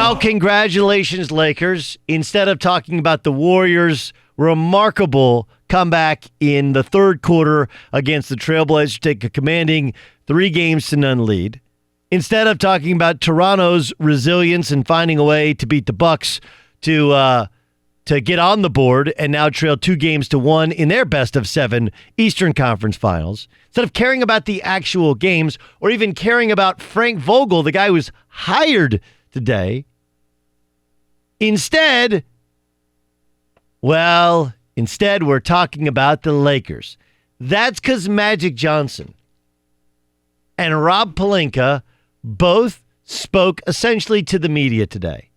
Well, congratulations, Lakers. Instead of talking about the Warriors' remarkable comeback in the third quarter against the Trailblazers, take a commanding 3-0 lead. Instead of talking about Toronto's resilience and finding a way to beat the Bucks to get on the board and now trail 2-1 in their best-of-7 Eastern Conference Finals, instead of caring about the actual games or even caring about Frank Vogel, the guy who was hired today, instead we're talking about the Lakers. That's because Magic Johnson and Rob Pelinka both spoke essentially to the media today.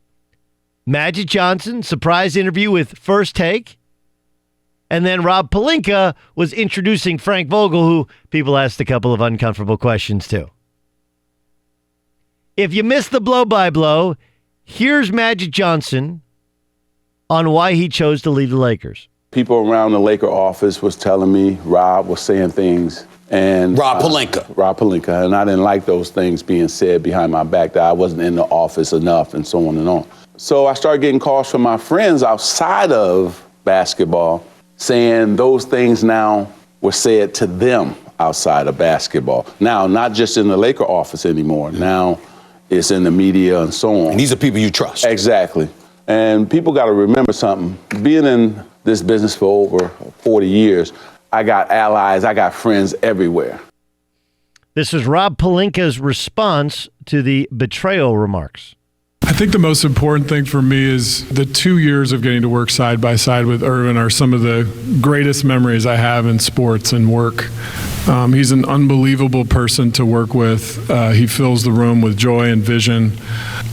Magic Johnson, surprise interview with First Take. And then Rob Pelinka was introducing Frank Vogel, who people asked a couple of uncomfortable questions to. If you missed the blow-by-blow, here's Magic Johnson on why he chose to leave the Lakers. People around the Laker office was telling me Rob was saying things. And Rob Pelinka, and I didn't like those things being said behind my back, that I wasn't in the office enough and so on and on. So I started getting calls from my friends outside of basketball saying those things now were said to them outside of basketball. Now, not just in the Laker office anymore. Now it's in the media and so on. And these are people you trust. Exactly. And people got to remember something. Being in this business for over 40 years, I got allies, I got friends everywhere. This is Rob Pelinka's response to the betrayal remarks. I think the most important thing for me is the 2 years of getting to work side by side with Irvin are some of the greatest memories I have in sports and work. He's an unbelievable person to work with. He fills the room with joy and vision.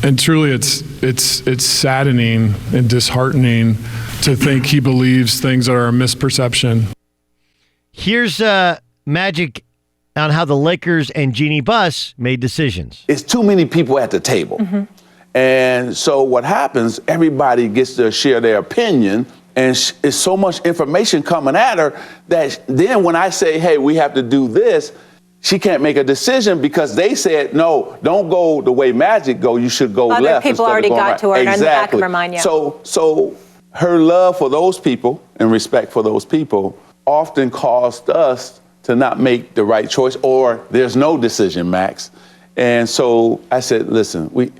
And truly, it's saddening and disheartening to think he believes things are a misperception. Here's Magic on how the Lakers and Jeannie Buss made decisions. It's too many people at the table. Mm-hmm. And so what happens, everybody gets to share their opinion, and it's so much information coming at her that then when I say, hey, we have to do this, she can't make a decision because they said, no, don't go the way Magic go, you should go left. Other people already got right. to her Exactly. in the back of her mind, yeah. So her love for those people and respect for those people often caused us to not make the right choice, or there's no decision, Max. And so I said, listen,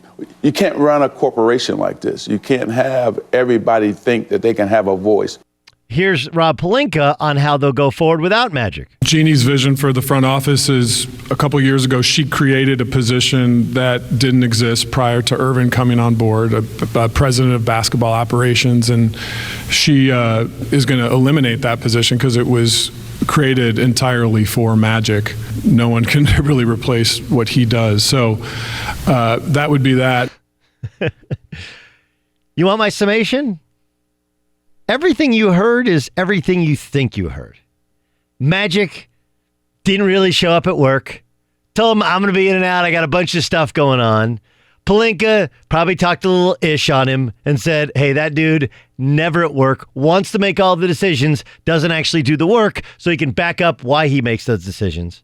you can't run a corporation like this. You can't have everybody think that they can have a voice. Here's Rob Pelinka on how they'll go forward without Magic. Jeannie's vision for the front office is a couple years ago, she created a position that didn't exist prior to Irvin coming on board, a president of basketball operations. And she is going to eliminate that position because it was created entirely for Magic. No one can really replace what he does. So that would be that. You want my summation? Everything you heard is everything you think you heard. Magic didn't really show up at work. Told him, I'm going to be in and out. I got a bunch of stuff going on. Pelinka probably talked a little ish on him and said, hey, that dude never at work, wants to make all the decisions, doesn't actually do the work, so he can back up why he makes those decisions.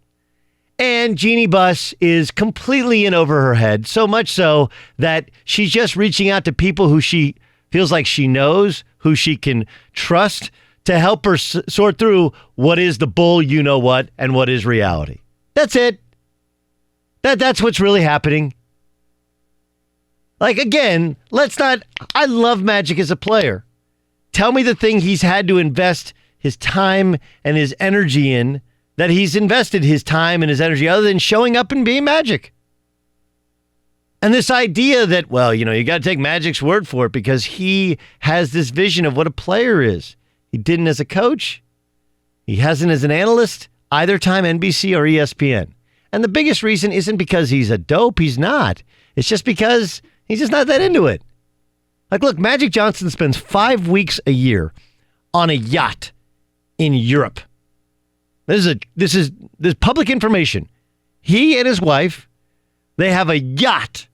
And Jeannie Buss is completely in over her head, so much so that she's just reaching out to people who she feels like she knows, who she can trust, to help her sort through what is the bull you-know-what and what is reality. That's it. That's what's really happening. Like, again, I love Magic as a player. Tell me the thing he's had to invest his time and his energy in, that he's invested his time and his energy other than showing up and being Magic. And this idea that, well, you got to take Magic's word for it because he has this vision of what a player is. He didn't as a coach. He hasn't as an analyst, either time NBC or ESPN. And the biggest reason isn't because he's a dope. He's not. It's just because he's just not that into it. Like, look, Magic Johnson spends 5 weeks a year on a yacht in Europe. This is public information. He and his wife, they have a yacht.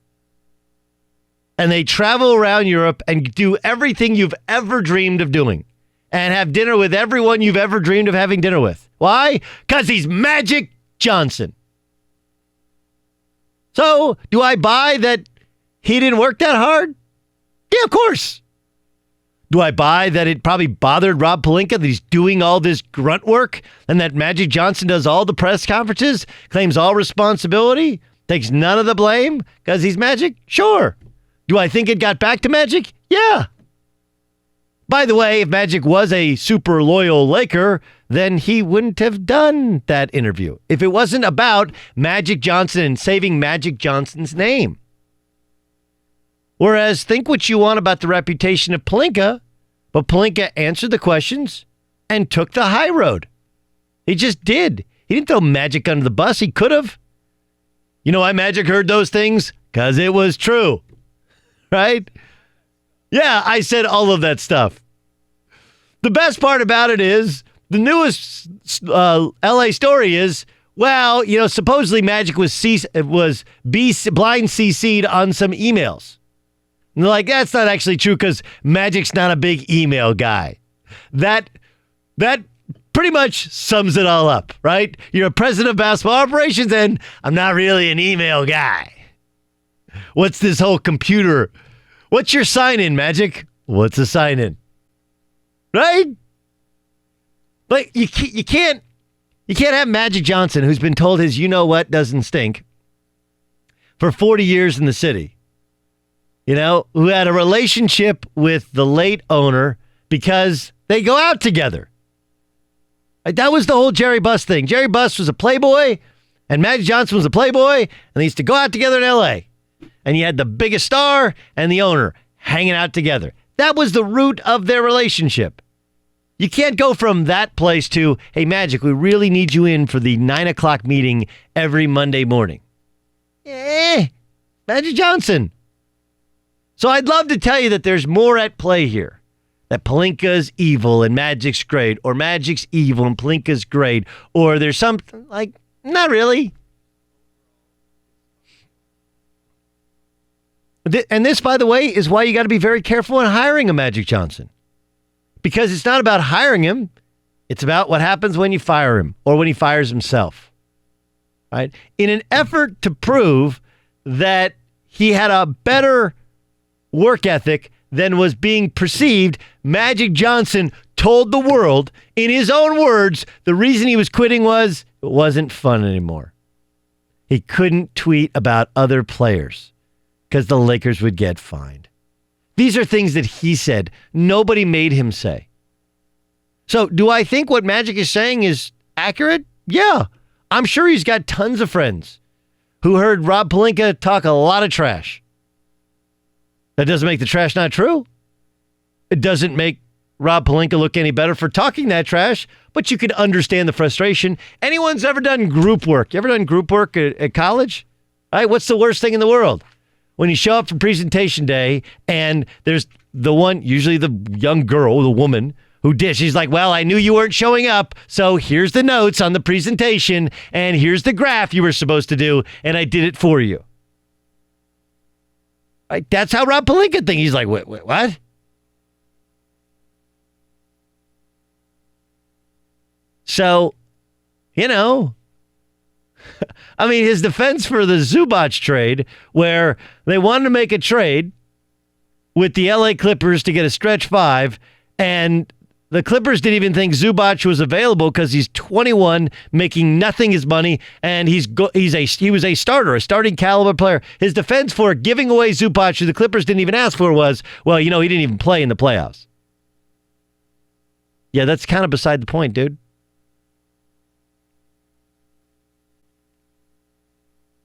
And they travel around Europe and do everything you've ever dreamed of doing. And have dinner with everyone you've ever dreamed of having dinner with. Why? Because he's Magic Johnson. So, do I buy that he didn't work that hard? Yeah, of course. Do I buy that it probably bothered Rob Pelinka that he's doing all this grunt work and that Magic Johnson does all the press conferences, claims all responsibility, takes none of the blame because he's Magic? Sure. Do I think it got back to Magic? Yeah. By the way, if Magic was a super loyal Laker, then he wouldn't have done that interview if it wasn't about Magic Johnson and saving Magic Johnson's name. Whereas, think what you want about the reputation of Pelinka, but Pelinka answered the questions and took the high road. He just did. He didn't throw Magic under the bus. He could have. You know why Magic heard those things? Because it was true. Right? Yeah, I said all of that stuff. The best part about it is, the newest LA story is, well, you know, supposedly Magic was blind CC'd on some emails. And they're like, that's not actually true because Magic's not a big email guy. That pretty much sums it all up, right? You're a president of basketball operations and I'm not really an email guy. What's this whole computer? What's your sign-in, Magic? What's a sign-in? Right? But you can't have Magic Johnson, who's been told his you-know-what doesn't stink, for 40 years in the city. You know, who had a relationship with the late owner because they go out together. That was the whole Jerry Buss thing. Jerry Buss was a playboy, and Magic Johnson was a playboy, and they used to go out together in L.A. And you had the biggest star and the owner hanging out together. That was the root of their relationship. You can't go from that place to, hey, Magic, we really need you in for the 9 o'clock meeting every Monday morning. Magic Johnson. So I'd love to tell you that there's more at play here. That Pelinka's evil and Magic's great, or Magic's evil and Pelinka's great, or there's something like, not really. And this, by the way, is why you got to be very careful in hiring a Magic Johnson. Because it's not about hiring him. It's about what happens when you fire him or when he fires himself. Right? In an effort to prove that he had a better work ethic than was being perceived, Magic Johnson told the world, in his own words, the reason he was quitting was it wasn't fun anymore. He couldn't tweet about other players because the Lakers would get fined. These are things that he said. Nobody made him say. So do I think what Magic is saying is accurate? Yeah. I'm sure he's got tons of friends who heard Rob Pelinka talk a lot of trash. That doesn't make the trash not true. It doesn't make Rob Pelinka look any better for talking that trash, but you could understand the frustration. Anyone's ever done group work? You ever done group work at college? All right, what's the worst thing in the world? When you show up for presentation day and there's the one, usually the young girl, the woman, who did. She's like, well, I knew you weren't showing up, so here's the notes on the presentation, and here's the graph you were supposed to do, and I did it for you. Right? That's how Rob Pelinka thinks. He's like, wait, what? So, you know, I mean, his defense for the Zubac trade, where they wanted to make a trade with the LA Clippers to get a stretch five, and the Clippers didn't even think Zubac was available because he's 21, making nothing his money, and he was a starter, a starting caliber player. His defense for giving away Zubac, who the Clippers didn't even ask for, was, well, you know, he didn't even play in the playoffs. Yeah, that's kind of beside the point, dude.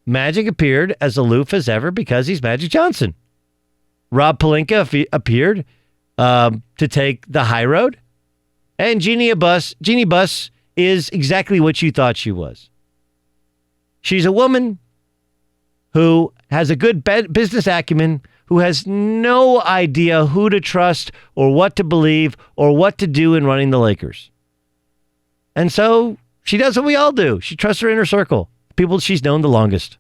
Magic appeared as aloof as ever because he's Magic Johnson. Rob Pelinka appeared to take the high road. And Jeannie Buss is exactly what you thought she was. She's a woman who has a good business acumen, who has no idea who to trust or what to believe or what to do in running the Lakers. And so she does what we all do. She trusts her inner circle, people she's known the longest.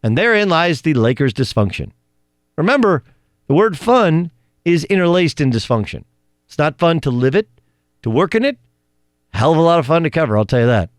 And therein lies the Lakers' dysfunction. Remember, the word fun is interlaced in dysfunction. It's not fun to live it, to work in it. Hell of a lot of fun to cover, I'll tell you that.